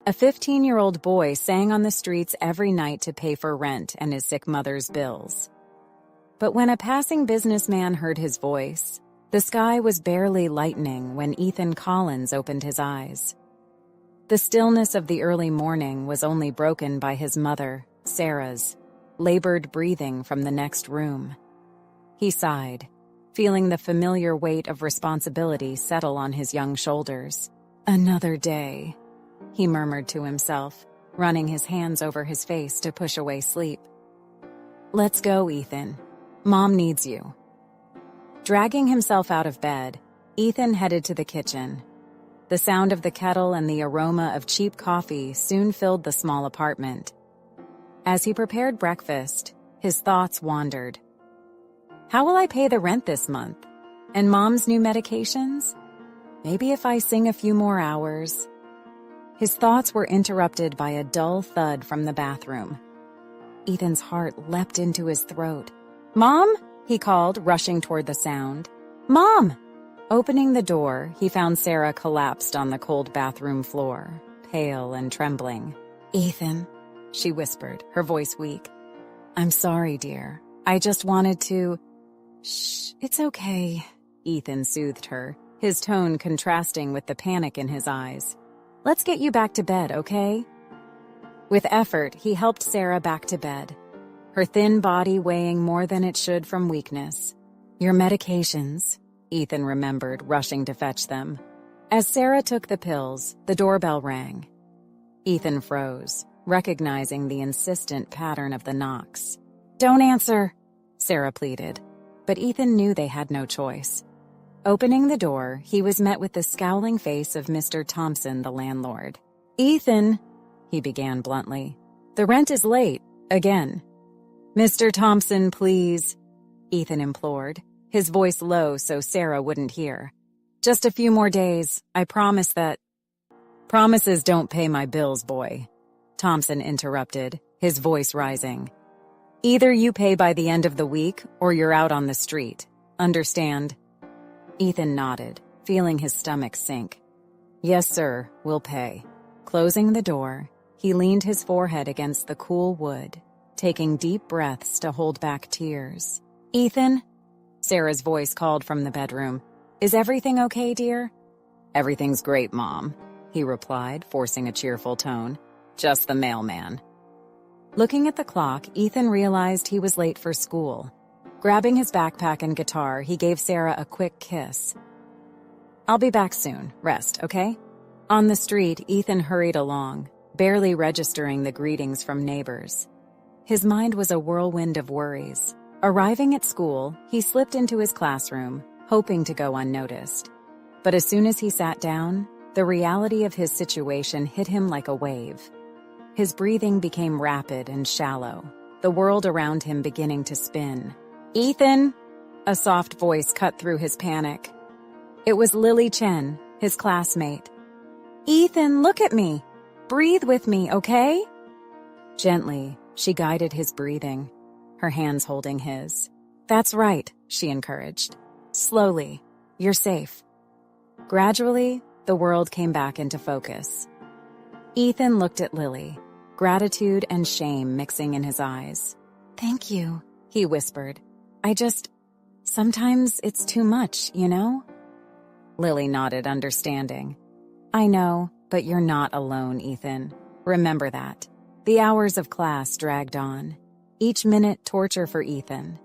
A 15-year-old boy sang on the streets every night to pay for rent and his sick mother's bills. But when a passing businessman heard his voice, the sky was barely lightening when Ethan Collins opened his eyes. The stillness of the early morning was only broken by his mother, Sarah's, labored breathing from the next room. He sighed, feeling the familiar weight of responsibility settle on his young shoulders. "Another day," he murmured to himself, running his hands over his face to push away sleep. "Let's go, Ethan. Mom needs you." Dragging himself out of bed, Ethan headed to the kitchen. The sound of the kettle and the aroma of cheap coffee soon filled the small apartment. As he prepared breakfast, his thoughts wandered. How will I pay the rent this month? And Mom's new medications? Maybe if I sing a few more hours. His thoughts were interrupted by a dull thud from the bathroom. Ethan's heart leapt into his throat. "Mom?" he called, rushing toward the sound. "Mom!" Opening the door, he found Sarah collapsed on the cold bathroom floor, pale and trembling. "Ethan," she whispered, her voice weak. "I'm sorry, dear. I just wanted to—" "Shh, it's okay," Ethan soothed her, his tone contrasting with the panic in his eyes. "Let's get you back to bed, okay?" With effort, he helped Sarah back to bed, her thin body weighing more than it should from weakness. "Your medications," Ethan remembered, rushing to fetch them. As Sarah took the pills, the doorbell rang. Ethan froze, recognizing the insistent pattern of the knocks. "Don't answer," Sarah pleaded, but Ethan knew they had no choice. Opening the door, he was met with the scowling face of Mr. Thompson, the landlord. "Ethan," he began bluntly, "the rent is late, again." "Mr. Thompson, please," Ethan implored, his voice low so Sarah wouldn't hear. "Just a few more days, I promise that—" "Promises don't pay my bills, boy," Thompson interrupted, his voice rising. "Either you pay by the end of the week or you're out on the street. Understand?" Ethan nodded, feeling his stomach sink. "Yes, sir, we'll pay." Closing the door, he leaned his forehead against the cool wood, taking deep breaths to hold back tears. "Ethan?" Sarah's voice called from the bedroom. "Is everything okay, dear?" "Everything's great, Mom," he replied, forcing a cheerful tone. "Just the mailman." Looking at the clock, Ethan realized he was late for school. Grabbing his backpack and guitar, he gave Sarah a quick kiss. "I'll be back soon. Rest, okay?" On the street, Ethan hurried along, barely registering the greetings from neighbors. His mind was a whirlwind of worries. Arriving at school, he slipped into his classroom, hoping to go unnoticed. But as soon as he sat down, the reality of his situation hit him like a wave. His breathing became rapid and shallow, the world around him beginning to spin. "Ethan!" A soft voice cut through his panic. It was Lily Chen, his classmate. "Ethan, look at me! Breathe with me, okay?" Gently, she guided his breathing, her hands holding his. "That's right," she encouraged. "Slowly. You're safe." Gradually, the world came back into focus. Ethan looked at Lily, gratitude and shame mixing in his eyes. "Thank you," he whispered. Sometimes it's too much, you know?" Lily nodded, understanding. "I know, but you're not alone, Ethan. Remember that." The hours of class dragged on, each minute torture for Ethan.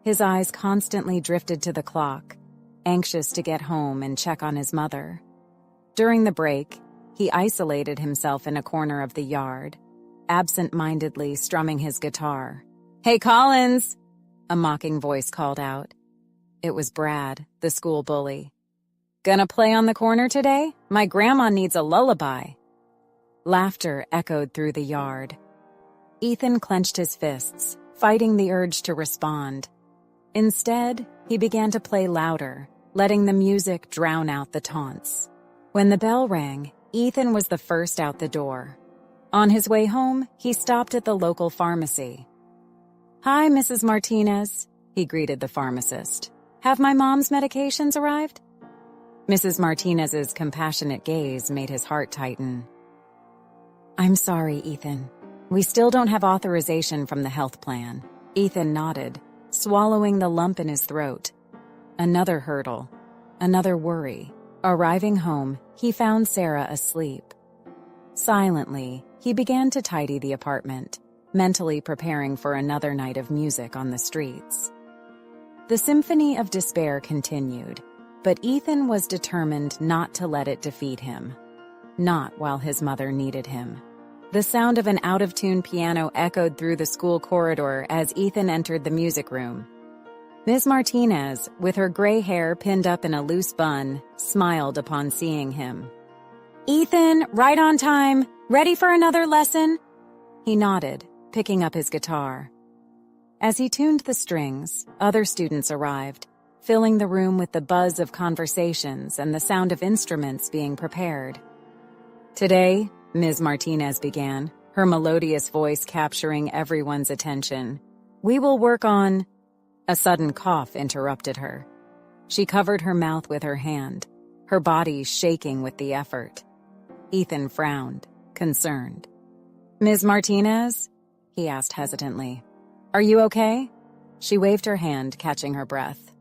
His eyes constantly drifted to the clock, anxious to get home and check on his mother. During the break, he isolated himself in a corner of the yard, absent-mindedly strumming his guitar. "Hey, Collins!" a mocking voice called out. It was Brad, the school bully. "Gonna play on the corner today? My grandma needs a lullaby." Laughter echoed through the yard. Ethan clenched his fists, fighting the urge to respond. Instead, he began to play louder, letting the music drown out the taunts. When the bell rang, Ethan was the first out the door. On his way home, he stopped at the local pharmacy. "Hi, Mrs. Martinez," he greeted the pharmacist. "Have my mom's medications arrived?" Mrs. Martinez's compassionate gaze made his heart tighten. I'm sorry, Ethan. We still don't have authorization from the health plan. Ethan nodded, swallowing the lump in his throat. Another hurdle. Another worry. Arriving home, he found Sarah asleep. Silently, he began to tidy the apartment, mentally preparing for another night of music on the streets. The symphony of despair continued, but Ethan was determined not to let it defeat him. Not while his mother needed him. The sound of an out-of-tune piano echoed through the school corridor as Ethan entered the music room. Ms. Martinez, with her gray hair pinned up in a loose bun, smiled upon seeing him. "Ethan, right on time. Ready for another lesson?" He nodded, picking up his guitar. As he tuned the strings, other students arrived, filling the room with the buzz of conversations and the sound of instruments being prepared. "Today," Ms. Martinez began, her melodious voice capturing everyone's attention, "we will work on—" A sudden cough interrupted her. She covered her mouth with her hand, her body shaking with the effort. Ethan frowned, concerned. "Ms. Martinez?" he asked hesitantly. "Are you okay?" She waved her hand, catching her breath.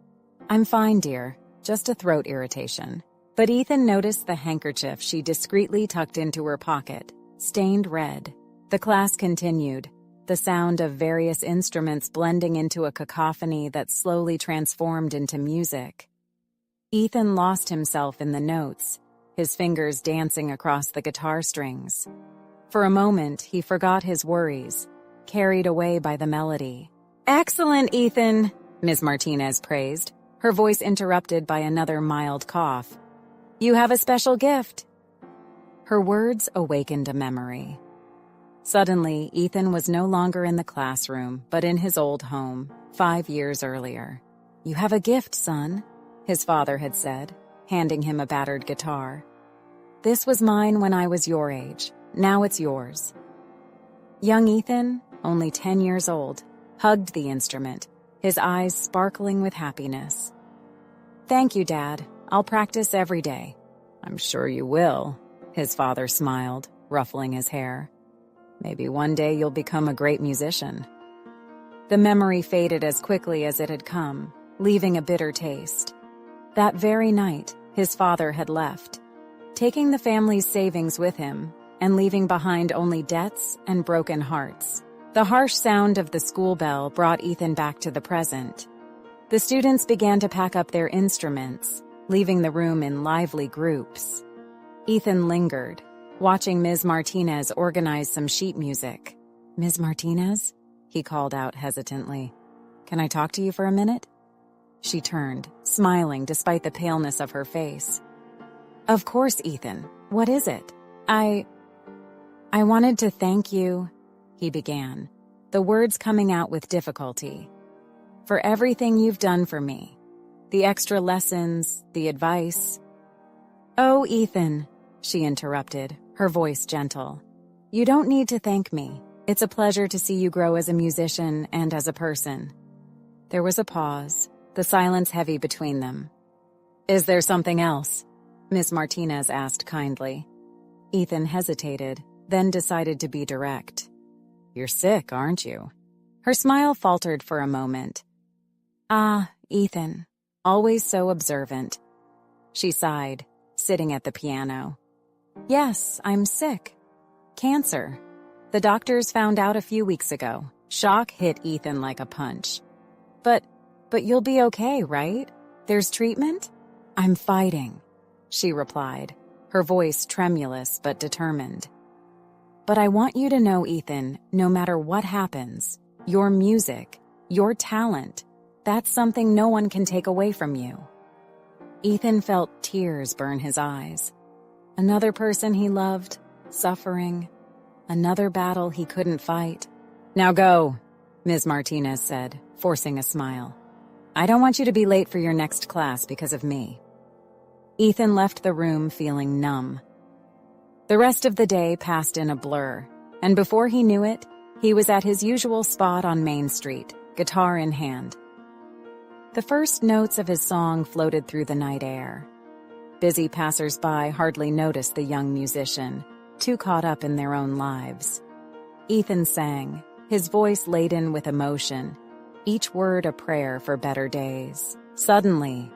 "I'm fine, dear. Just a throat irritation." But Ethan noticed the handkerchief she discreetly tucked into her pocket, stained red. The class continued, the sound of various instruments blending into a cacophony that slowly transformed into music. Ethan lost himself in the notes, his fingers dancing across the guitar strings. For a moment, he forgot his worries, carried away by the melody. "Excellent, Ethan," Ms. Martinez praised, her voice interrupted by another mild cough. "You have a special gift." Her words awakened a memory. Suddenly, Ethan was no longer in the classroom, but in his old home, 5 years earlier. "You have a gift, son," his father had said, handing him a battered guitar. "This was mine when I was your age. Now it's yours." Young Ethan, only 10 years old, hugged the instrument, his eyes sparkling with happiness. "Thank you, Dad. I'll practice every day." "I'm sure you will," his father smiled, ruffling his hair. "Maybe one day you'll become a great musician." The memory faded as quickly as it had come, leaving a bitter taste. That very night, his father had left, taking the family's savings with him and leaving behind only debts and broken hearts. The harsh sound of the school bell brought Ethan back to the present. The students began to pack up their instruments, leaving the room in lively groups. Ethan lingered, watching Ms. Martinez organize some sheet music. "Ms. Martinez?" he called out hesitantly. "Can I talk to you for a minute?" She turned, smiling despite the paleness of her face. "Of course, Ethan. What is it?" I wanted to thank you," he began, the words coming out with difficulty. "For everything you've done for me. The extra lessons, the advice." "Oh, Ethan," she interrupted, her voice gentle. "You don't need to thank me. It's a pleasure to see you grow as a musician and as a person." There was a pause, the silence heavy between them. "Is there something else?" Miss Martinez asked kindly. Ethan hesitated, then decided to be direct. "You're sick, aren't you?" Her smile faltered for a moment. "Ah, Ethan, always so observant." She sighed, sitting at the piano. "Yes, I'm sick. Cancer. The doctors found out a few weeks ago." Shock hit Ethan like a punch. But you'll be okay, right? There's treatment?" "I'm fighting," she replied, her voice tremulous but determined. "But I want you to know, Ethan, no matter what happens, your music, your talent, that's something no one can take away from you." Ethan felt tears burn his eyes. Another person he loved, suffering. Another battle he couldn't fight. "Now go," Ms. Martinez said, forcing a smile. "I don't want you to be late for your next class because of me." Ethan left the room feeling numb. The rest of the day passed in a blur, and before he knew it, he was at his usual spot on Main Street, guitar in hand. The first notes of his song floated through the night air. Busy passers-by hardly noticed the young musician, too caught up in their own lives. Ethan sang, his voice laden with emotion, each word a prayer for better days. Suddenly,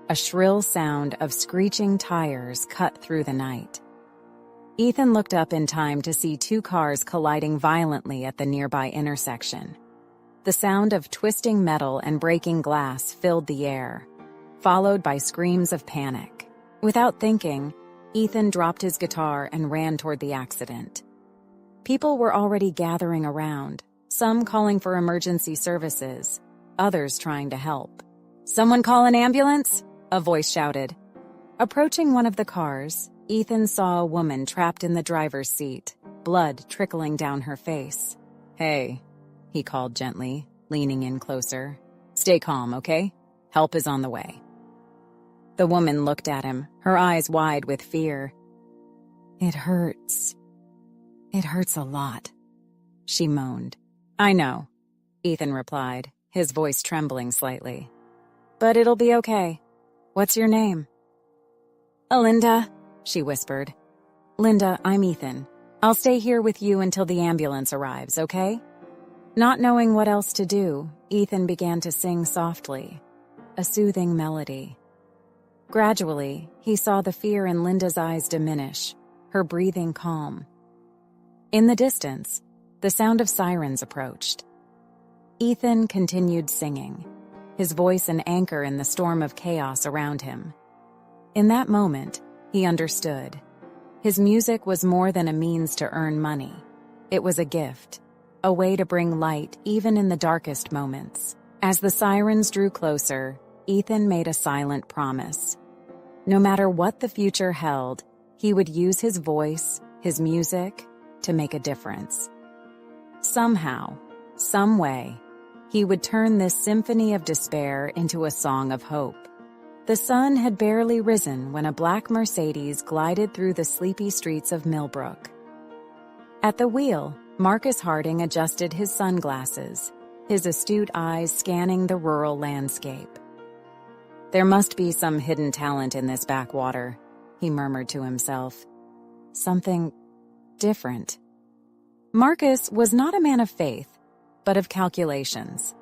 a shrill sound of screeching tires cut through the night. Ethan looked up in time to see two cars colliding violently at the nearby intersection. The sound of twisting metal and breaking glass filled the air, followed by screams of panic. Without thinking, Ethan dropped his guitar and ran toward the accident. People were already gathering around, some calling for emergency services, others trying to help. "Someone call an ambulance?" a voice shouted. Approaching one of the cars, Ethan saw a woman trapped in the driver's seat, blood trickling down her face. "Hey," he called gently, leaning in closer. "Stay calm, okay? Help is on the way." The woman looked at him, her eyes wide with fear. "It hurts. It hurts a lot," she moaned. "I know," Ethan replied, his voice trembling slightly. "But it'll be okay. What's your name?" "Linda," she whispered. "Linda, I'm Ethan. I'll stay here with you until the ambulance arrives, okay?" Not knowing what else to do, Ethan began to sing softly, a soothing melody. Gradually, he saw the fear in Linda's eyes diminish, her breathing calm. In the distance, the sound of sirens approached. Ethan continued singing, his voice an anchor in the storm of chaos around him. In that moment, he understood. His music was more than a means to earn money. It was a gift, a way to bring light even in the darkest moments. As the sirens drew closer, Ethan made a silent promise. No matter what the future held, he would use his voice, his music, to make a difference. Somehow, some way, he would turn this symphony of despair into a song of hope. The sun had barely risen when a black Mercedes glided through the sleepy streets of Millbrook. At the wheel, Marcus Harding adjusted his sunglasses, his astute eyes scanning the rural landscape. "There must be some hidden talent in this backwater," he murmured to himself. "Something different." Marcus was not a man of faith, but of calculations.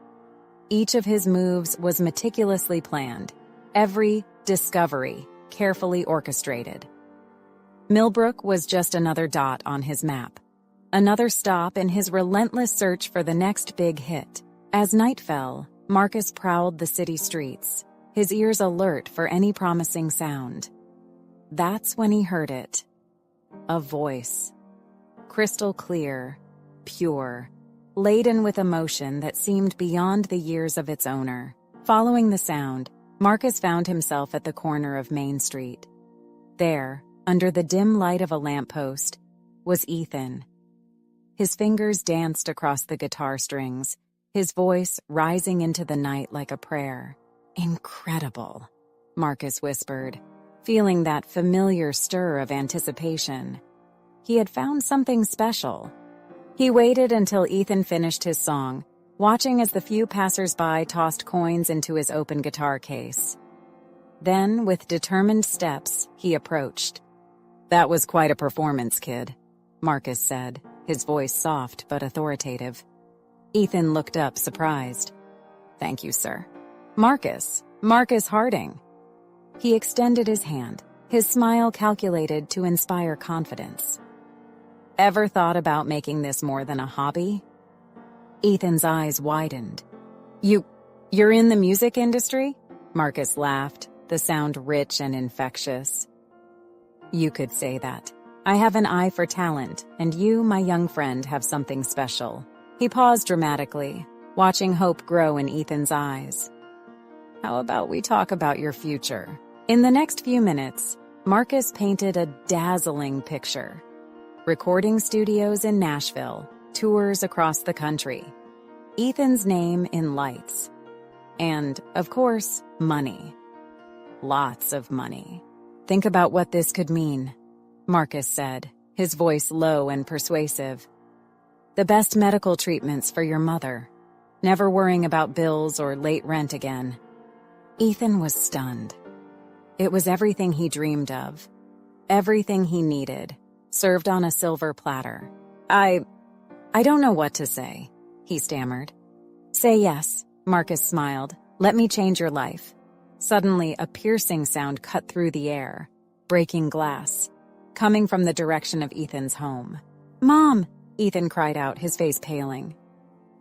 Each of his moves was meticulously planned, every discovery carefully orchestrated. Millbrook was just another dot on his map, another stop in his relentless search for the next big hit. As night fell, Marcus prowled the city streets, his ears alert for any promising sound. That's when he heard it. A voice. Crystal clear, pure, laden with emotion that seemed beyond the years of its owner. Following the sound, Marcus found himself at the corner of Main Street. There, under the dim light of a lamppost, was Ethan. His fingers danced across the guitar strings, his voice rising into the night like a prayer. "Incredible," Marcus whispered, feeling that familiar stir of anticipation. He had found something special. He waited until Ethan finished his song, watching as the few passers-by tossed coins into his open guitar case. Then, with determined steps, he approached. "That was quite a performance, kid," Marcus said, his voice soft but authoritative. Ethan looked up, surprised. "Thank you, sir." "Marcus Harding." He extended his hand, his smile calculated to inspire confidence. "Ever thought about making this more than a hobby?" Ethan's eyes widened. You're in the music industry?" Marcus laughed, the sound rich and infectious. "You could say that. I have an eye for talent, and you, my young friend, have something special." He paused dramatically, watching hope grow in Ethan's eyes. "How about we talk about your future?" In the next few minutes, Marcus painted a dazzling picture. Recording studios in Nashville, tours across the country, Ethan's name in lights, and, of course, money. Lots of money. "Think about what this could mean," Marcus said, his voice low and persuasive. "The best medical treatments for your mother. Never worrying about bills or late rent again." Ethan was stunned. It was everything he dreamed of, everything he needed. served on a silver platter. I don't know what to say, he stammered. Say yes, Marcus smiled. Let me change your life. Suddenly, a piercing sound cut through the air, breaking glass, coming from the direction of Ethan's home. Mom! Ethan cried out, his face paling.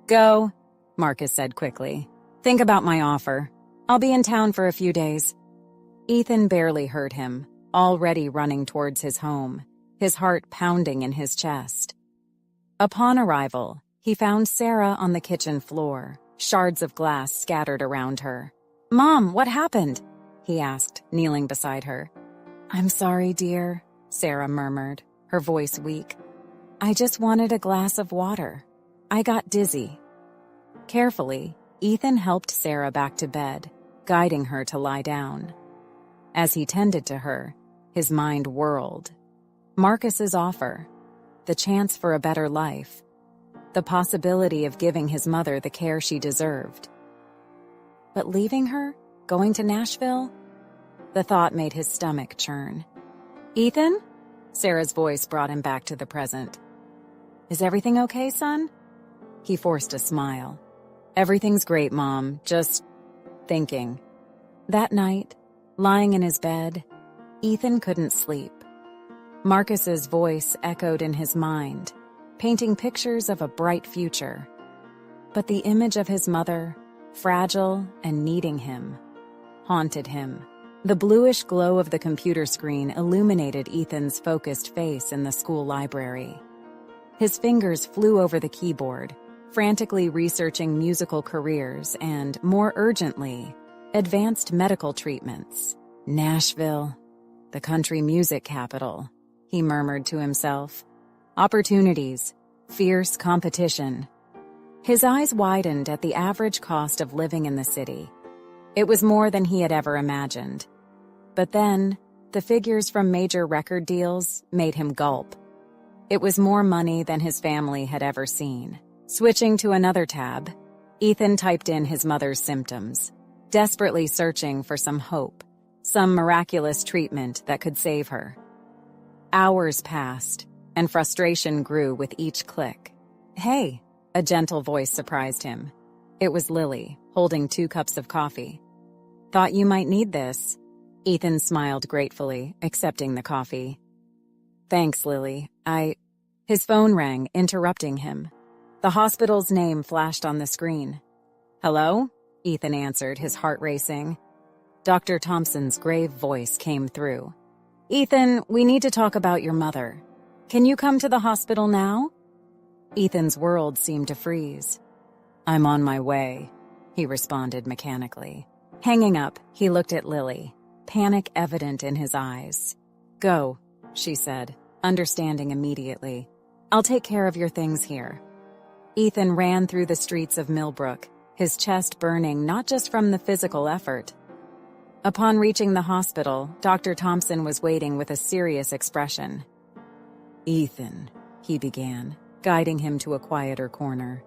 Go, Marcus said quickly. Think about my offer. I'll be in town for a few days. Ethan barely heard him, already running towards his home, his heart pounding in his chest. Upon arrival, he found Sarah on the kitchen floor, shards of glass scattered around her. Mom, what happened? He asked, kneeling beside her. I'm sorry, dear, Sarah murmured, her voice weak. I just wanted a glass of water. I got dizzy. Carefully, Ethan helped Sarah back to bed, guiding her to lie down. As he tended to her, his mind whirled. Marcus's offer, the chance for a better life, the possibility of giving his mother the care she deserved. But leaving her, going to Nashville? The thought made his stomach churn. Ethan? Sarah's voice brought him back to the present. Is everything okay, son? He forced a smile. Everything's great, Mom, just thinking. That night, lying in his bed, Ethan couldn't sleep. Marcus's voice echoed in his mind, painting pictures of a bright future. But the image of his mother, fragile and needing him, haunted him. The bluish glow of the computer screen illuminated Ethan's focused face in the school library. His fingers flew over the keyboard, frantically researching musical careers and, more urgently, advanced medical treatments. Nashville, the country music capital, he murmured to himself. Opportunities, fierce competition. His eyes widened at the average cost of living in the city. It was more than he had ever imagined. But then, the figures from major record deals made him gulp. It was more money than his family had ever seen. Switching to another tab, Ethan typed in his mother's symptoms, desperately searching for some hope, some miraculous treatment that could save her. Hours passed, and frustration grew with each click. Hey, a gentle voice surprised him. It was Lily, holding 2 cups of coffee. Thought you might need this. Ethan smiled gratefully, accepting the coffee. Thanks, Lily. His phone rang, interrupting him. The hospital's name flashed on the screen. Hello? Ethan answered, his heart racing. Dr. Thompson's grave voice came through. Ethan, we need to talk about your mother. Can you come to the hospital now? Ethan's world seemed to freeze. I'm on my way, he responded mechanically. Hanging up, he looked at Lily, panic evident in his eyes. Go, she said, understanding immediately. I'll take care of your things here. Ethan ran through the streets of Millbrook, his chest burning not just from the physical effort. Upon reaching the hospital, Dr. Thompson was waiting with a serious expression. Ethan, he began, guiding him to a quieter corner.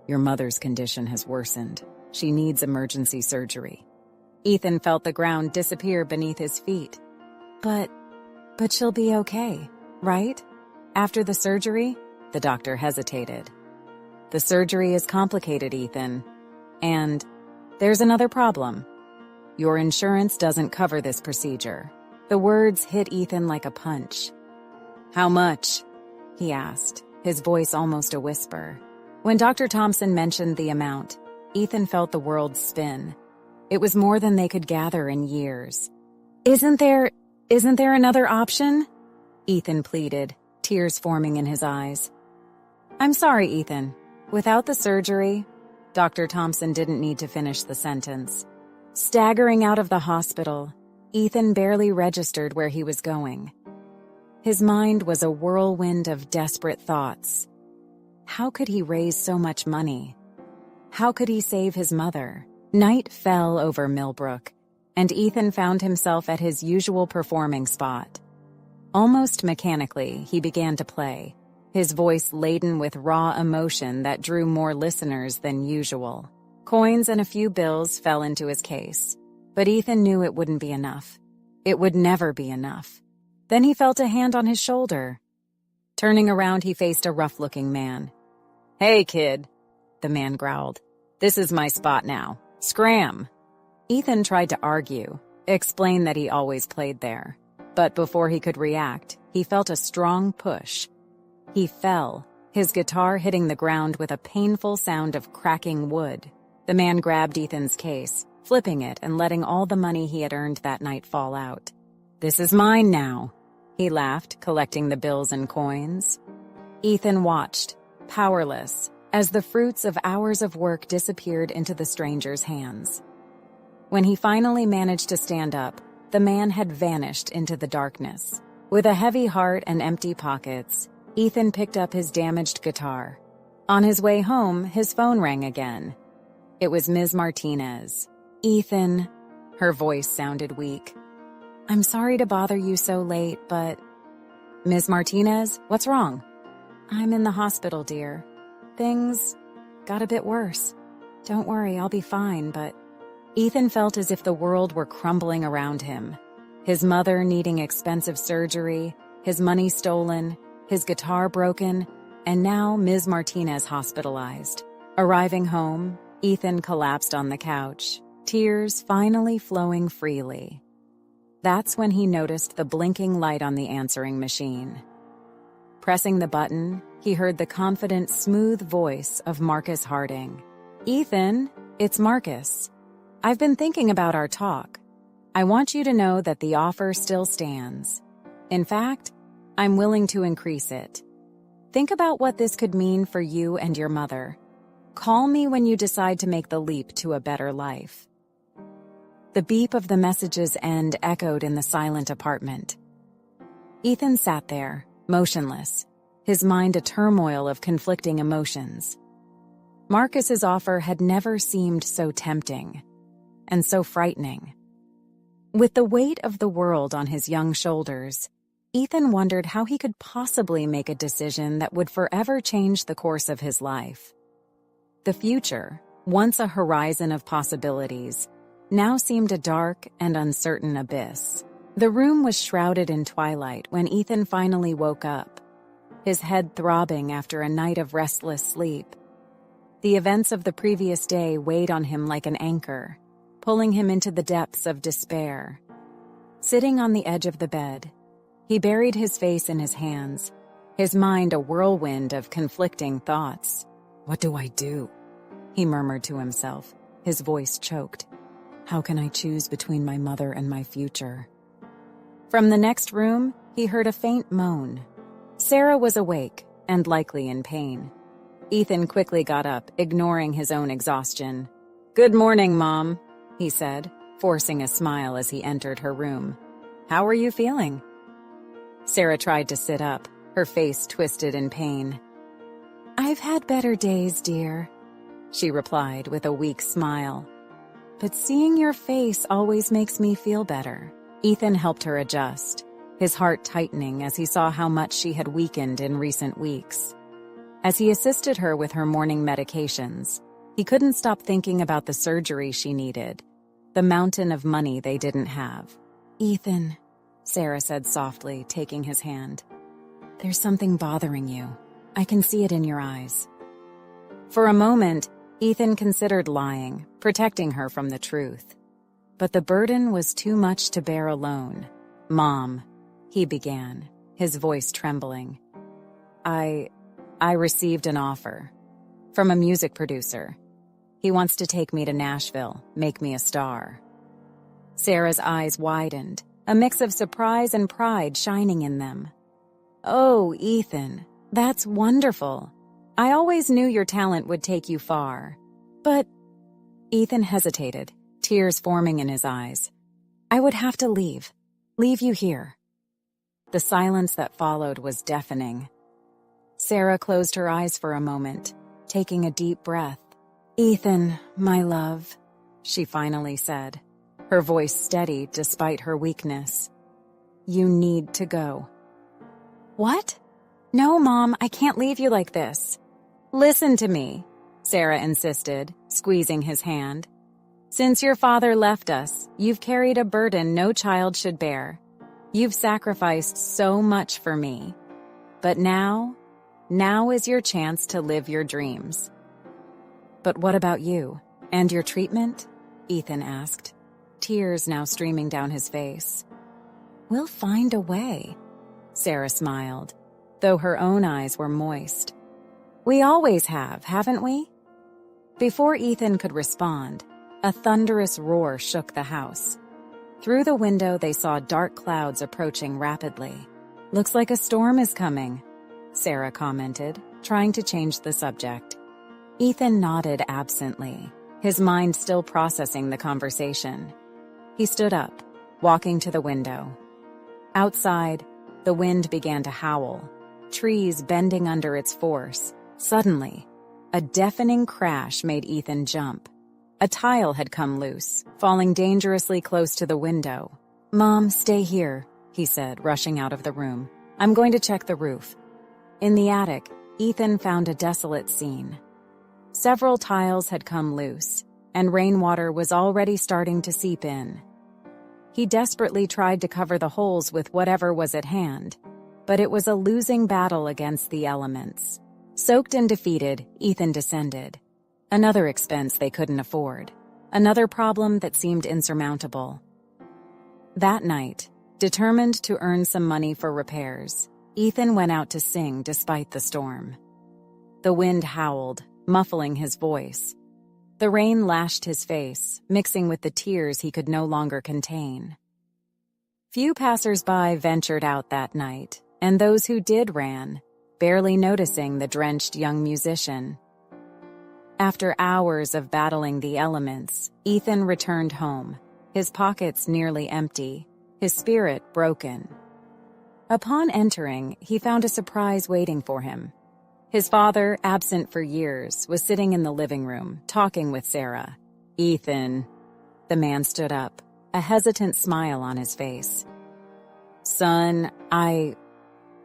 Your mother's condition has worsened. She needs emergency surgery. Ethan felt the ground disappear beneath his feet. But she'll be okay, right? After the surgery? The doctor hesitated. The surgery is complicated, Ethan. And there's another problem. Your insurance doesn't cover this procedure. The words hit Ethan like a punch. How much? He asked, his voice almost a whisper. When Dr. Thompson mentioned the amount, Ethan felt the world spin. It was more than they could gather in years. Isn't there another option? Ethan pleaded, tears forming in his eyes. I'm sorry, Ethan. Without the surgery, Dr. Thompson didn't need to finish the sentence. Staggering out of the hospital, Ethan barely registered where he was going. His mind was a whirlwind of desperate thoughts. How could he raise so much money? How could he save his mother? Night fell over Millbrook, and Ethan found himself at his usual performing spot. Almost mechanically, he began to play, his voice laden with raw emotion that drew more listeners than usual. Coins and a few bills fell into his case, but Ethan knew it wouldn't be enough. It would never be enough. Then he felt a hand on his shoulder. Turning around, he faced a rough-looking man. "Hey, kid," the man growled. "This is my spot now. Scram!" Ethan tried to argue, explain that he always played there. But before he could react, he felt a strong push. He fell, his guitar hitting the ground with a painful sound of cracking wood. The man grabbed Ethan's case, flipping it and letting all the money he had earned that night fall out. "This is mine now," he laughed, collecting the bills and coins. Ethan watched, powerless, as the fruits of hours of work disappeared into the stranger's hands. When he finally managed to stand up, the man had vanished into the darkness. With a heavy heart and empty pockets, Ethan picked up his damaged guitar. On his way home, his phone rang again. It was Ms. Martinez. "Ethan," her voice sounded weak. "I'm sorry to bother you so late, but—" "Ms. Martinez, what's wrong?" "I'm in the hospital, dear. Things got a bit worse. Don't worry, I'll be fine, but—" Ethan felt as if the world were crumbling around him. His mother needing expensive surgery, his money stolen, his guitar broken, and now Ms. Martinez hospitalized. Arriving home, Ethan collapsed on the couch, tears finally flowing freely. That's when he noticed the blinking light on the answering machine. Pressing the button, he heard the confident, smooth voice of Marcus Harding. "Ethan, it's Marcus. I've been thinking about our talk. I want you to know that the offer still stands. In fact, I'm willing to increase it. Think about what this could mean for you and your mother. Call me when you decide to make the leap to a better life." The beep of the message's end echoed in the silent apartment. Ethan sat there, motionless, his mind a turmoil of conflicting emotions. Marcus's offer had never seemed so tempting, and so frightening. With the weight of the world on his young shoulders, Ethan wondered how he could possibly make a decision that would forever change the course of his life. The future, once a horizon of possibilities, now seemed a dark and uncertain abyss. The room was shrouded in twilight when Ethan finally woke up, his head throbbing after a night of restless sleep. The events of the previous day weighed on him like an anchor, pulling him into the depths of despair. Sitting on the edge of the bed, he buried his face in his hands, his mind a whirlwind of conflicting thoughts. "What do I do?" he murmured to himself, his voice choked. "How can I choose between my mother and my future?" From the next room, he heard a faint moan. Sarah was awake and likely in pain. Ethan quickly got up, ignoring his own exhaustion. "Good morning, Mom," he said, forcing a smile as he entered her room. "How are you feeling?" Sarah tried to sit up, her face twisted in pain. "I've had better days, dear," she replied with a weak smile. "But seeing your face always makes me feel better." Ethan helped her adjust, his heart tightening as he saw how much she had weakened in recent weeks. As he assisted her with her morning medications, he couldn't stop thinking about the surgery she needed, the mountain of money they didn't have. "Ethan," Sarah said softly, taking his hand, "there's something bothering you. I can see it in your eyes." For a moment, Ethan considered lying, protecting her from the truth. But the burden was too much to bear alone. "Mom," he began, his voice trembling. I received an offer from a music producer. He wants to take me to Nashville, make me a star." Sarah's eyes widened, a mix of surprise and pride shining in them. "Oh, Ethan, that's wonderful. I always knew your talent would take you far. But—" Ethan hesitated, tears forming in his eyes. "I would have to leave you here." The silence that followed was deafening. Sarah closed her eyes for a moment, taking a deep breath. "Ethan, my love," she finally said, her voice steady despite her weakness. "You need to go." "What? No, Mom, I can't leave you like this." "Listen to me," Sarah insisted, squeezing his hand. "Since your father left us, you've carried a burden no child should bear. You've sacrificed so much for me. But now is your chance to live your dreams." "But what about you? And your treatment?" Ethan asked, tears now streaming down his face. "We'll find a way," Sarah smiled, though her own eyes were moist. "We always have, haven't we?" Before Ethan could respond, a thunderous roar shook the house. Through the window, they saw dark clouds approaching rapidly. "Looks like a storm is coming," Sarah commented, trying to change the subject. Ethan nodded absently, his mind still processing the conversation. He stood up, walking to the window. Outside, the wind began to howl, trees bending under its force. Suddenly, a deafening crash made Ethan jump. A tile had come loose, falling dangerously close to the window. "Mom, stay here," he said, rushing out of the room. "I'm going to check the roof." In the attic, Ethan found a desolate scene. Several tiles had come loose, and rainwater was already starting to seep in. He desperately tried to cover the holes with whatever was at hand, but it was a losing battle against the elements. Soaked and defeated, Ethan descended. Another expense they couldn't afford. Another problem that seemed insurmountable. That night, determined to earn some money for repairs, Ethan went out to sing despite the storm. The wind howled, muffling his voice. The rain lashed his face, mixing with the tears he could no longer contain. Few passers-by ventured out that night, and those who did ran, barely noticing the drenched young musician. After hours of battling the elements, Ethan returned home, his pockets nearly empty, his spirit broken. Upon entering, he found a surprise waiting for him. His father, absent for years, was sitting in the living room, talking with Sarah. "Ethan." The man stood up, a hesitant smile on his face. "Son,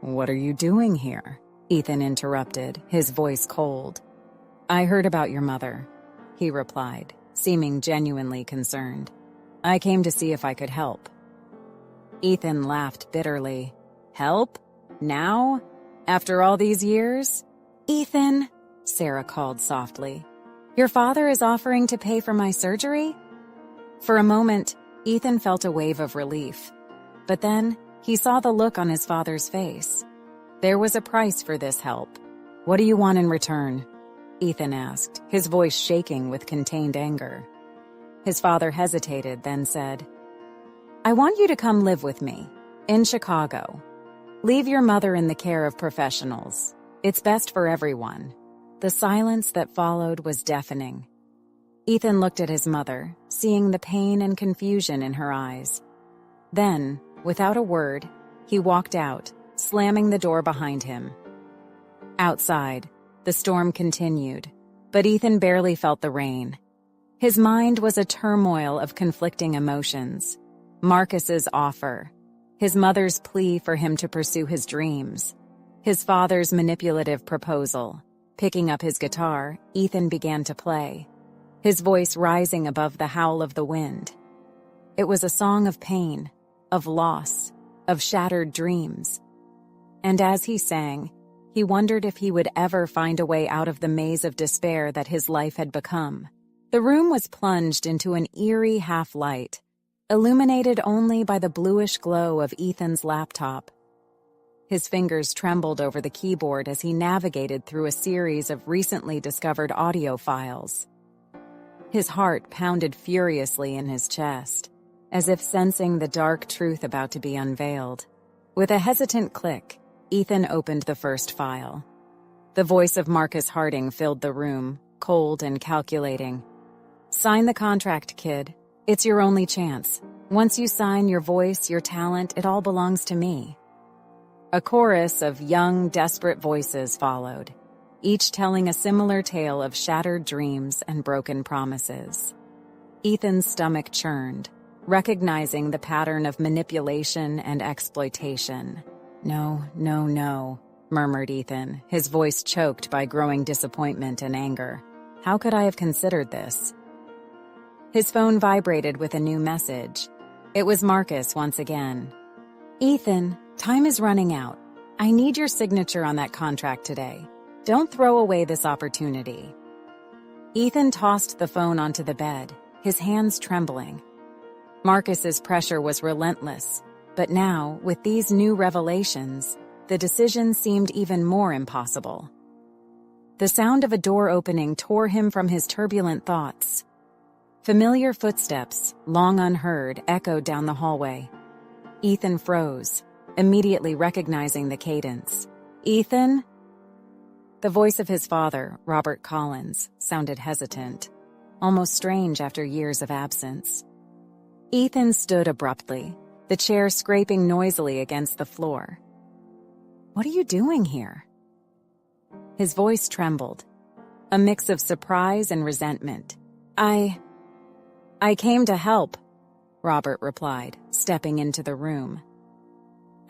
What are you doing here?" Ethan interrupted, his voice cold. "I heard about your mother," he replied, seeming genuinely concerned. "I came to see if I could help." Ethan laughed bitterly. "Help? Now? After all these years?" "Ethan," Sarah called softly, "your father is offering to pay for my surgery?" For a moment, Ethan felt a wave of relief. But then, he saw the look on his father's face. There was a price for this help. "What do you want in return?" Ethan asked, his voice shaking with contained anger. His father hesitated, then said, "I want you to come live with me, in Chicago. Leave your mother in the care of professionals. It's best for everyone." The silence that followed was deafening. Ethan looked at his mother, seeing the pain and confusion in her eyes. Then, without a word, he walked out, slamming the door behind him. Outside, the storm continued, but Ethan barely felt the rain. His mind was a turmoil of conflicting emotions. Marcus's offer, his mother's plea for him to pursue his dreams, his father's manipulative proposal. Picking up his guitar, Ethan began to play, his voice rising above the howl of the wind. It was a song of pain, of loss, of shattered dreams. And as he sang, he wondered if he would ever find a way out of the maze of despair that his life had become. The room was plunged into an eerie half-light, illuminated only by the bluish glow of Ethan's laptop. His fingers trembled over the keyboard as he navigated through a series of recently discovered audio files. His heart pounded furiously in his chest, as if sensing the dark truth about to be unveiled. With a hesitant click, Ethan opened the first file. The voice of Marcus Harding filled the room, cold and calculating. "Sign the contract, kid. It's your only chance. Once you sign, your voice, your talent, it all belongs to me." A chorus of young, desperate voices followed, each telling a similar tale of shattered dreams and broken promises. Ethan's stomach churned, recognizing the pattern of manipulation and exploitation. "No, no, no," murmured Ethan, his voice choked by growing disappointment and anger. "How could I have considered this?" His phone vibrated with a new message. It was Marcus once again. "Ethan, time is running out. I need your signature on that contract today. Don't throw away this opportunity. Ethan tossed the phone onto the bed, his hands trembling. Marcus's pressure was relentless, but now, with these new revelations, the decision seemed even more impossible. The sound of a door opening tore him from his turbulent thoughts. Familiar footsteps, long unheard, echoed down the hallway. Ethan froze, immediately recognizing the cadence. "Ethan?" The voice of his father, Robert Collins, sounded hesitant, almost strange after years of absence. Ethan stood abruptly, the chair scraping noisily against the floor. "What are you doing here?" His voice trembled, a mix of surprise and resentment. I came to help," Robert replied, stepping into the room.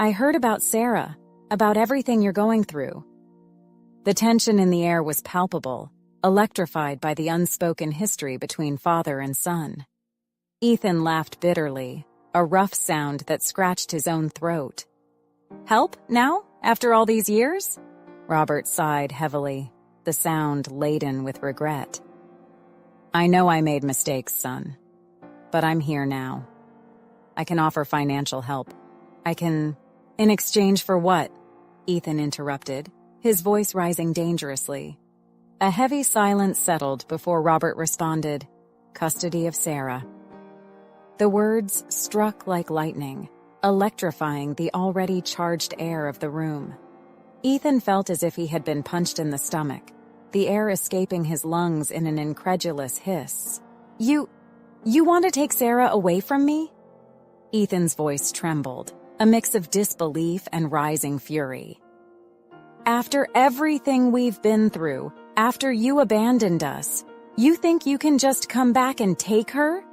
"I heard about Sarah, about everything you're going through." The tension in the air was palpable, electrified by the unspoken history between father and son. Ethan laughed bitterly, a rough sound that scratched his own throat. "Help now, after all these years?" Robert sighed heavily, the sound laden with regret. "I know I made mistakes, son, but I'm here now. I can offer financial help. In exchange for what?" Ethan interrupted, his voice rising dangerously. A heavy silence settled before Robert responded, "Custody of Sarah." The words struck like lightning, electrifying the already charged air of the room. Ethan felt as if he had been punched in the stomach, the air escaping his lungs in an incredulous hiss. You want to take Sarah away from me?" Ethan's voice trembled, a mix of disbelief and rising fury. "After everything we've been through, after you abandoned us, you think you can just come back and take her?"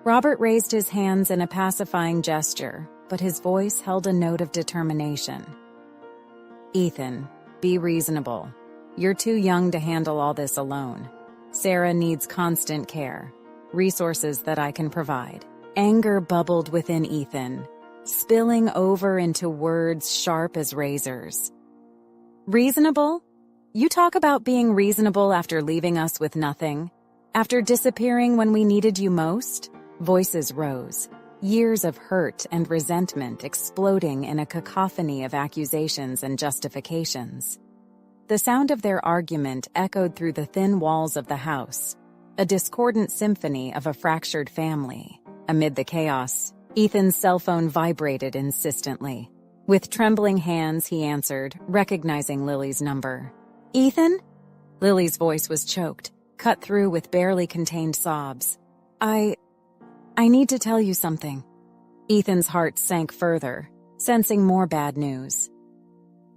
Robert raised his hands in a pacifying gesture, but his voice held a note of determination. "Ethan, be reasonable. You're too young to handle all this alone. Sarah needs constant care, resources that I can provide." Anger bubbled within Ethan, spilling over into words sharp as razors. "Reasonable? You talk about being reasonable after leaving us with nothing, after disappearing when we needed you most?" Voices rose, years of hurt and resentment exploding in a cacophony of accusations and justifications. The sound of their argument echoed through the thin walls of the house, a discordant symphony of a fractured family. Amid the chaos, Ethan's cell phone vibrated insistently. With trembling hands, he answered, recognizing Lily's number. "Ethan?" Lily's voice was choked, cut through with barely contained sobs. I need to tell you something." Ethan's heart sank further, sensing more bad news.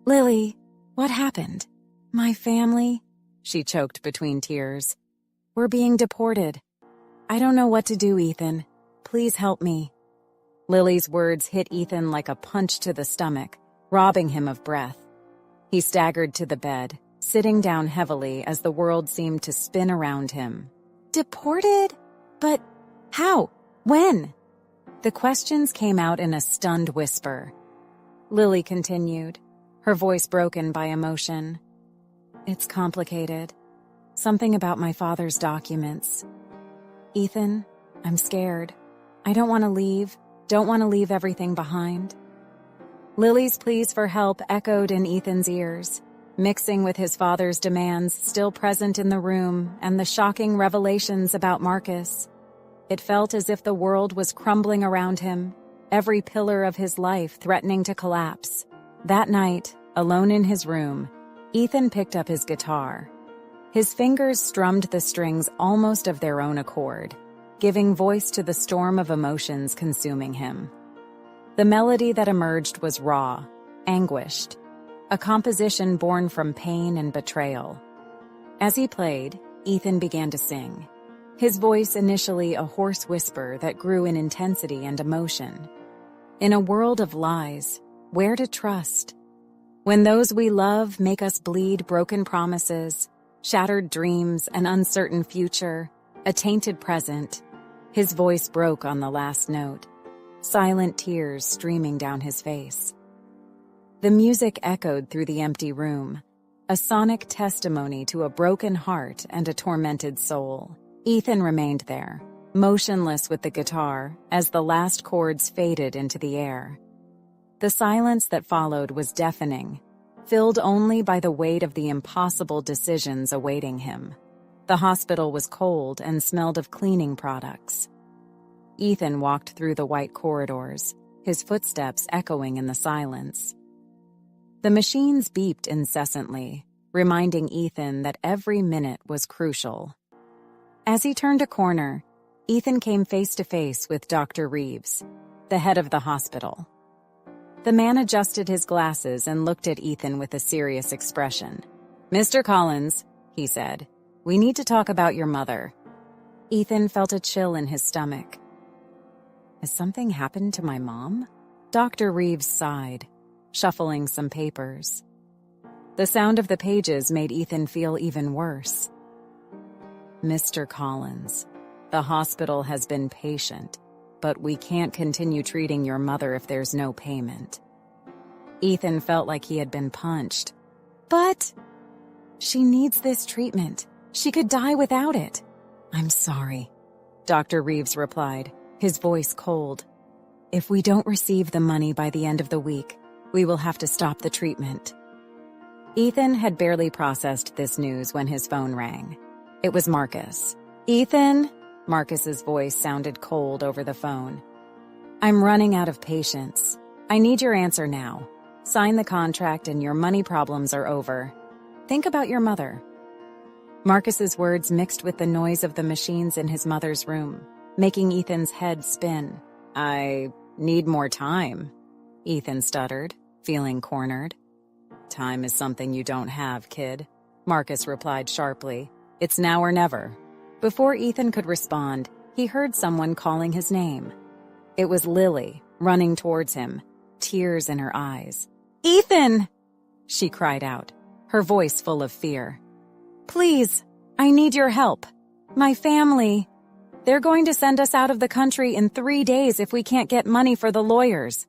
"Lily, what happened?" "My family," she choked between tears. "We're being deported. I don't know what to do, Ethan. Please help me." Lily's words hit Ethan like a punch to the stomach, robbing him of breath. He staggered to the bed, sitting down heavily as the world seemed to spin around him. "Deported? But how? When?" The questions came out in a stunned whisper. Lily continued, her voice broken by emotion. "It's complicated. Something about my father's documents. Ethan, I'm scared. I don't want to leave everything behind." Lily's pleas for help echoed in Ethan's ears, mixing with his father's demands still present in the room and the shocking revelations about Marcus. It felt as if the world was crumbling around him, every pillar of his life threatening to collapse. That night, alone in his room, Ethan picked up his guitar. His fingers strummed the strings almost of their own accord, giving voice to the storm of emotions consuming him. The melody that emerged was raw, anguished, a composition born from pain and betrayal. As he played, Ethan began to sing, his voice initially a hoarse whisper that grew in intensity and emotion. In a world of lies, where to trust? When those we love make us bleed broken promises, shattered dreams, an uncertain future, a tainted present. His voice broke on the last note, silent tears streaming down his face. The music echoed through the empty room, a sonic testimony to a broken heart and a tormented soul. Ethan remained there, motionless with the guitar, as the last chords faded into the air. The silence that followed was deafening, filled only by the weight of the impossible decisions awaiting him. The hospital was cold and smelled of cleaning products. Ethan walked through the white corridors, his footsteps echoing in the silence. The machines beeped incessantly, reminding Ethan that every minute was crucial. As he turned a corner, Ethan came face to face with Dr. Reeves, the head of the hospital. The man adjusted his glasses and looked at Ethan with a serious expression. "Mr. Collins," he said, "we need to talk about your mother." Ethan felt a chill in his stomach. Has something happened to my mom? Dr. Reeves sighed, shuffling some papers. The sound of the pages made Ethan feel even worse. "Mr. Collins, the hospital has been patient, but we can't continue treating your mother if there's no payment." Ethan felt like he had been punched. "But she needs this treatment. She could die without it." "I'm sorry," Dr. Reeves replied, his voice cold. "If we don't receive the money by the end of the week, we will have to stop the treatment." Ethan had barely processed this news when his phone rang. It was Marcus. "Ethan?" Marcus's voice sounded cold over the phone. "I'm running out of patience. I need your answer now. Sign the contract and your money problems are over. Think about your mother." Marcus's words mixed with the noise of the machines in his mother's room, making Ethan's head spin. "I need more time," Ethan stuttered, feeling cornered. "Time is something you don't have, kid," Marcus replied sharply. "It's now or never." Before Ethan could respond, he heard someone calling his name. It was Lily, running towards him, tears in her eyes. "Ethan!" she cried out, her voice full of fear. "Please, I need your help. My family. They're going to send us out of the country in 3 days if we can't get money for the lawyers."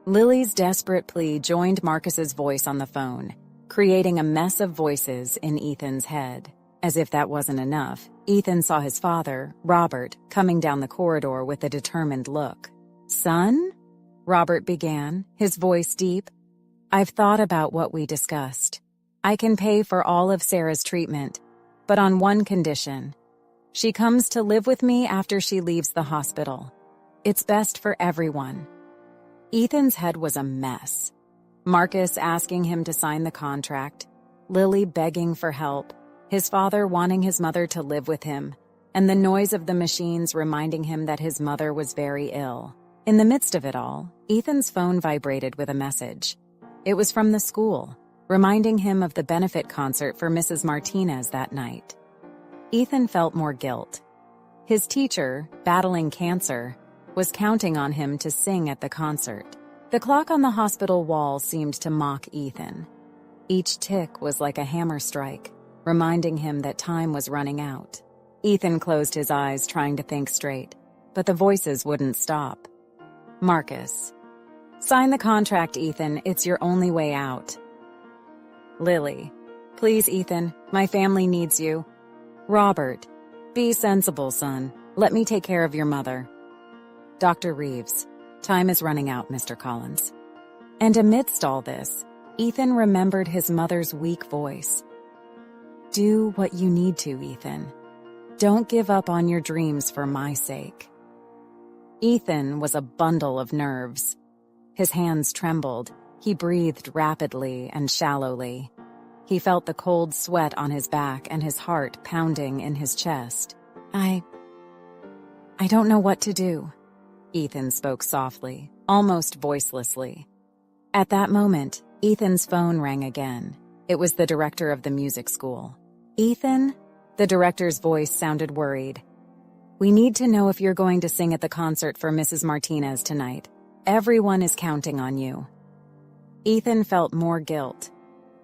Lily's desperate plea joined Marcus's voice on the phone, creating a mess of voices in Ethan's head. As if that wasn't enough, Ethan saw his father, Robert, coming down the corridor with a determined look. "Son?" Robert began, his voice deep. "I've thought about what we discussed. I can pay for all of Sarah's treatment, but on one condition. She comes to live with me after she leaves the hospital. It's best for everyone." Ethan's head was a mess. Marcus asking him to sign the contract, Lily begging for help, his father wanting his mother to live with him, and the noise of the machines reminding him that his mother was very ill. In the midst of it all, Ethan's phone vibrated with a message. It was from the school, reminding him of the benefit concert for Mrs. Martinez that night. Ethan felt more guilt. His teacher, battling cancer, was counting on him to sing at the concert. The clock on the hospital wall seemed to mock Ethan. Each tick was like a hammer strike, reminding him that time was running out. Ethan closed his eyes, trying to think straight, but the voices wouldn't stop. Marcus. "Sign the contract, Ethan. It's your only way out." Lily. "Please, Ethan. My family needs you." Robert. "Be sensible, son. Let me take care of your mother." Dr. Reeves. "Time is running out, Mr. Collins." And amidst all this, Ethan remembered his mother's weak voice. "Do what you need to, Ethan. Don't give up on your dreams for my sake." Ethan was a bundle of nerves. His hands trembled. He breathed rapidly and shallowly. He felt the cold sweat on his back and his heart pounding in his chest. I don't know what to do," Ethan spoke softly, almost voicelessly. At that moment, Ethan's phone rang again. It was the director of the music school. "Ethan?" The director's voice sounded worried. "We need to know if you're going to sing at the concert for Mrs. Martinez tonight. Everyone is counting on you." Ethan felt more guilt.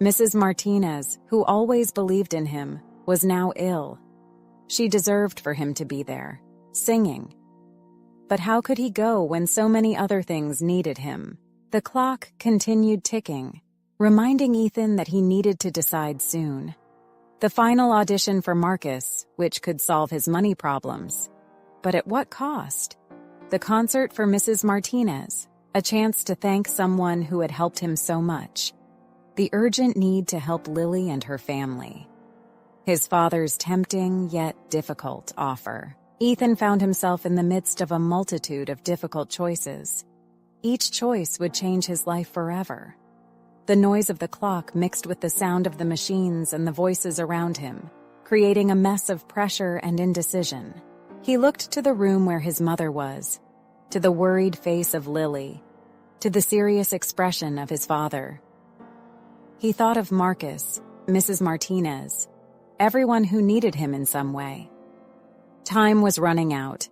Mrs. Martinez, who always believed in him, was now ill. She deserved for him to be there, singing. But how could he go when so many other things needed him? The clock continued ticking, reminding Ethan that he needed to decide soon. The final audition for Marcus, which could solve his money problems. But at what cost? The concert for Mrs. Martinez, a chance to thank someone who had helped him so much. The urgent need to help Lily and her family. His father's tempting yet difficult offer. Ethan found himself in the midst of a multitude of difficult choices. Each choice would change his life forever. The noise of the clock mixed with the sound of the machines and the voices around him, creating a mess of pressure and indecision. He looked to the room where his mother was, to the worried face of Lily, to the serious expression of his father. He thought of Marcus, Mrs. Martinez, everyone who needed him in some way. Time was running out.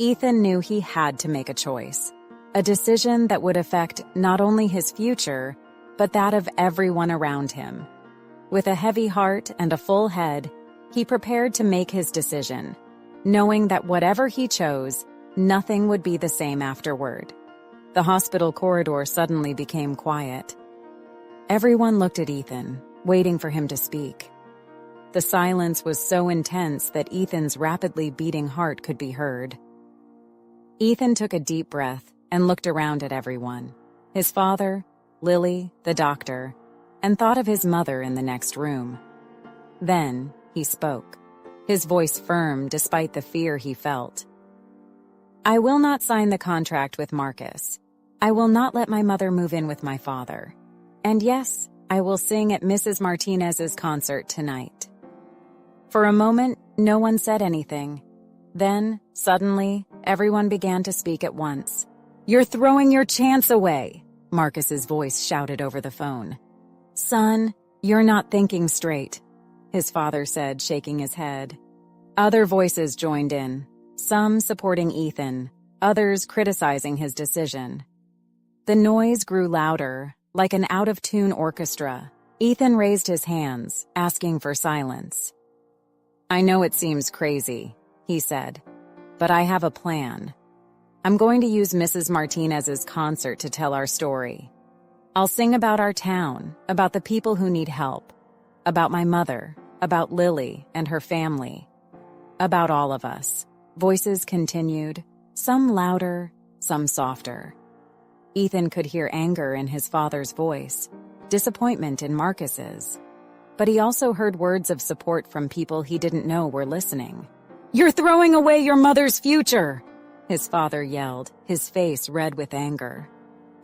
Ethan knew he had to make a choice, a decision that would affect not only his future, but that of everyone around him. With a heavy heart and a full head, he prepared to make his decision, knowing that whatever he chose, nothing would be the same afterward. The hospital corridor suddenly became quiet. Everyone looked at Ethan, waiting for him to speak. The silence was so intense that Ethan's rapidly beating heart could be heard. Ethan took a deep breath and looked around at everyone. His father, Lily, the doctor, and thought of his mother in the next room. Then he spoke, his voice firm despite the fear he felt. "I will not sign the contract with Marcus. I will not let my mother move in with my father. And yes, I will sing at Mrs. Martinez's concert tonight." For a moment, no one said anything. Then, suddenly, everyone began to speak at once. "You're throwing your chance away," Marcus's voice shouted over the phone. "Son, you're not thinking straight," his father said, shaking his head. Other voices joined in, some supporting Ethan, others criticizing his decision. The noise grew louder, like an out-of-tune orchestra. Ethan raised his hands, asking for silence. "I know it seems crazy," he said, "but I have a plan. I'm going to use Mrs. Martinez's concert to tell our story. I'll sing about our town, about the people who need help, about my mother, about Lily and her family, about all of us." Voices continued, some louder, some softer. Ethan could hear anger in his father's voice, disappointment in Marcus's. But he also heard words of support from people he didn't know were listening. "You're throwing away your mother's future!" his father yelled, his face red with anger.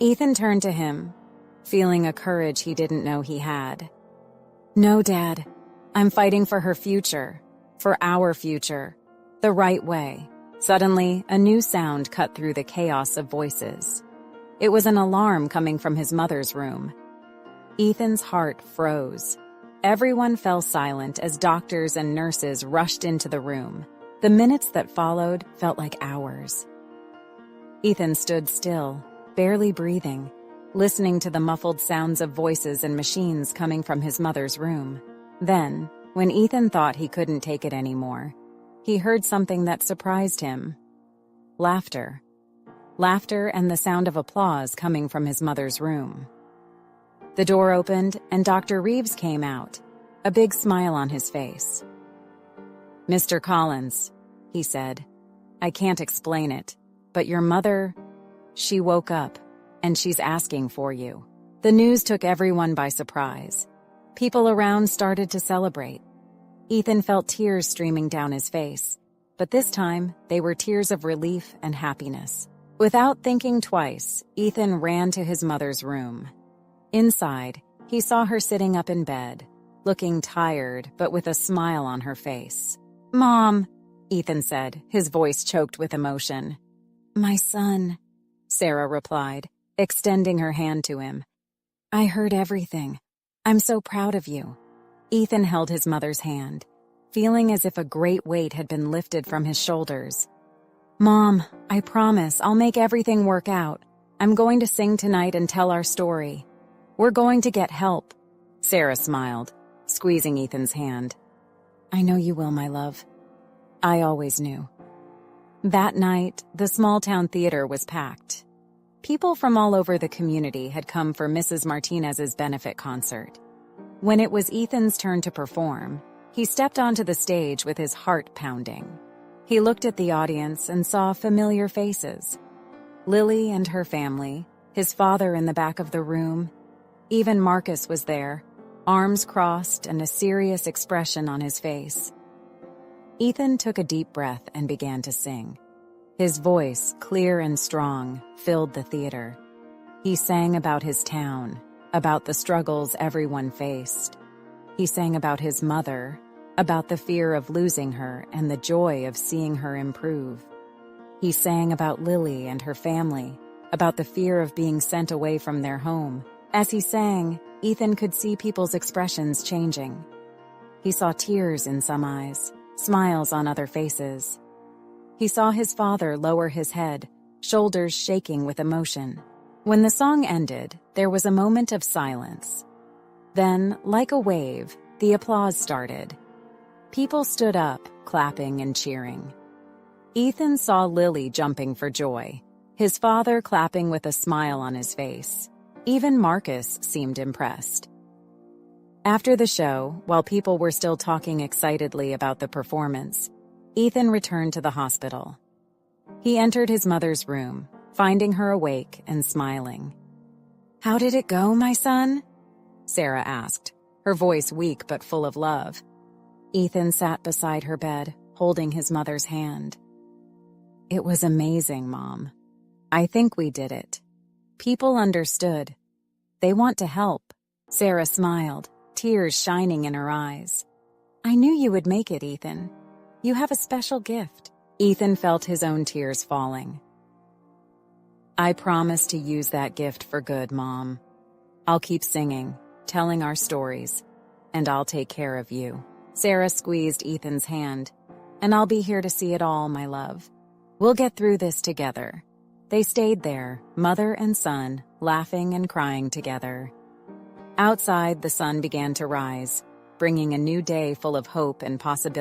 Ethan turned to him, feeling a courage he didn't know he had. "No, Dad. I'm fighting for her future, for our future, the right way." Suddenly, a new sound cut through the chaos of voices. It was an alarm coming from his mother's room. Ethan's heart froze. Everyone fell silent as doctors and nurses rushed into the room. The minutes that followed felt like hours. Ethan stood still, barely breathing, listening to the muffled sounds of voices and machines coming from his mother's room. Then, when Ethan thought he couldn't take it anymore, he heard something that surprised him. Laughter. Laughter and the sound of applause coming from his mother's room. The door opened and Dr. Reeves came out, a big smile on his face. "Mr. Collins," he said, "I can't explain it, but your mother, she woke up, and she's asking for you." The news took everyone by surprise. People around started to celebrate. Ethan felt tears streaming down his face, but this time they were tears of relief and happiness. Without thinking twice, Ethan ran to his mother's room. Inside, he saw her sitting up in bed, looking tired but with a smile on her face. "Mom," Ethan said, his voice choked with emotion. "My son," Sarah replied, extending her hand to him. "I heard everything. I'm so proud of you." Ethan held his mother's hand, feeling as if a great weight had been lifted from his shoulders. "Mom, I promise I'll make everything work out. I'm going to sing tonight and tell our story. We're going to get help." Sarah smiled, squeezing Ethan's hand. "I know you will, my love. I always knew." That night, the small-town theater was packed. People from all over the community had come for Mrs. Martinez's benefit concert. When it was Ethan's turn to perform, he stepped onto the stage with his heart pounding. He looked at the audience and saw familiar faces. Lily and her family, his father in the back of the room. Even Marcus was there, arms crossed and a serious expression on his face. Ethan took a deep breath and began to sing. His voice, clear and strong, filled the theater. He sang about his town, about the struggles everyone faced. He sang about his mother, about the fear of losing her and the joy of seeing her improve. He sang about Lily and her family, about the fear of being sent away from their home. As he sang, Ethan could see people's expressions changing. He saw tears in some eyes, smiles on other faces. He saw his father lower his head, shoulders shaking with emotion. When the song ended, there was a moment of silence. Then, like a wave, the applause started. People stood up, clapping and cheering. Ethan saw Lily jumping for joy, his father clapping with a smile on his face. Even Marcus seemed impressed. After the show, while people were still talking excitedly about the performance, Ethan returned to the hospital. He entered his mother's room, finding her awake and smiling. "How did it go, my son?" Sarah asked, her voice weak but full of love. Ethan sat beside her bed, holding his mother's hand. "It was amazing, Mom. I think we did it. People understood. They want to help." Sarah smiled, tears shining in her eyes. "I knew you would make it, Ethan. You have a special gift." Ethan felt his own tears falling. "I promise to use that gift for good, Mom. I'll keep singing, telling our stories, and I'll take care of you." Sarah squeezed Ethan's hand. "And I'll be here to see it all, my love. We'll get through this together." They stayed there, mother and son, laughing and crying together. Outside, the sun began to rise, bringing a new day full of hope and possibility.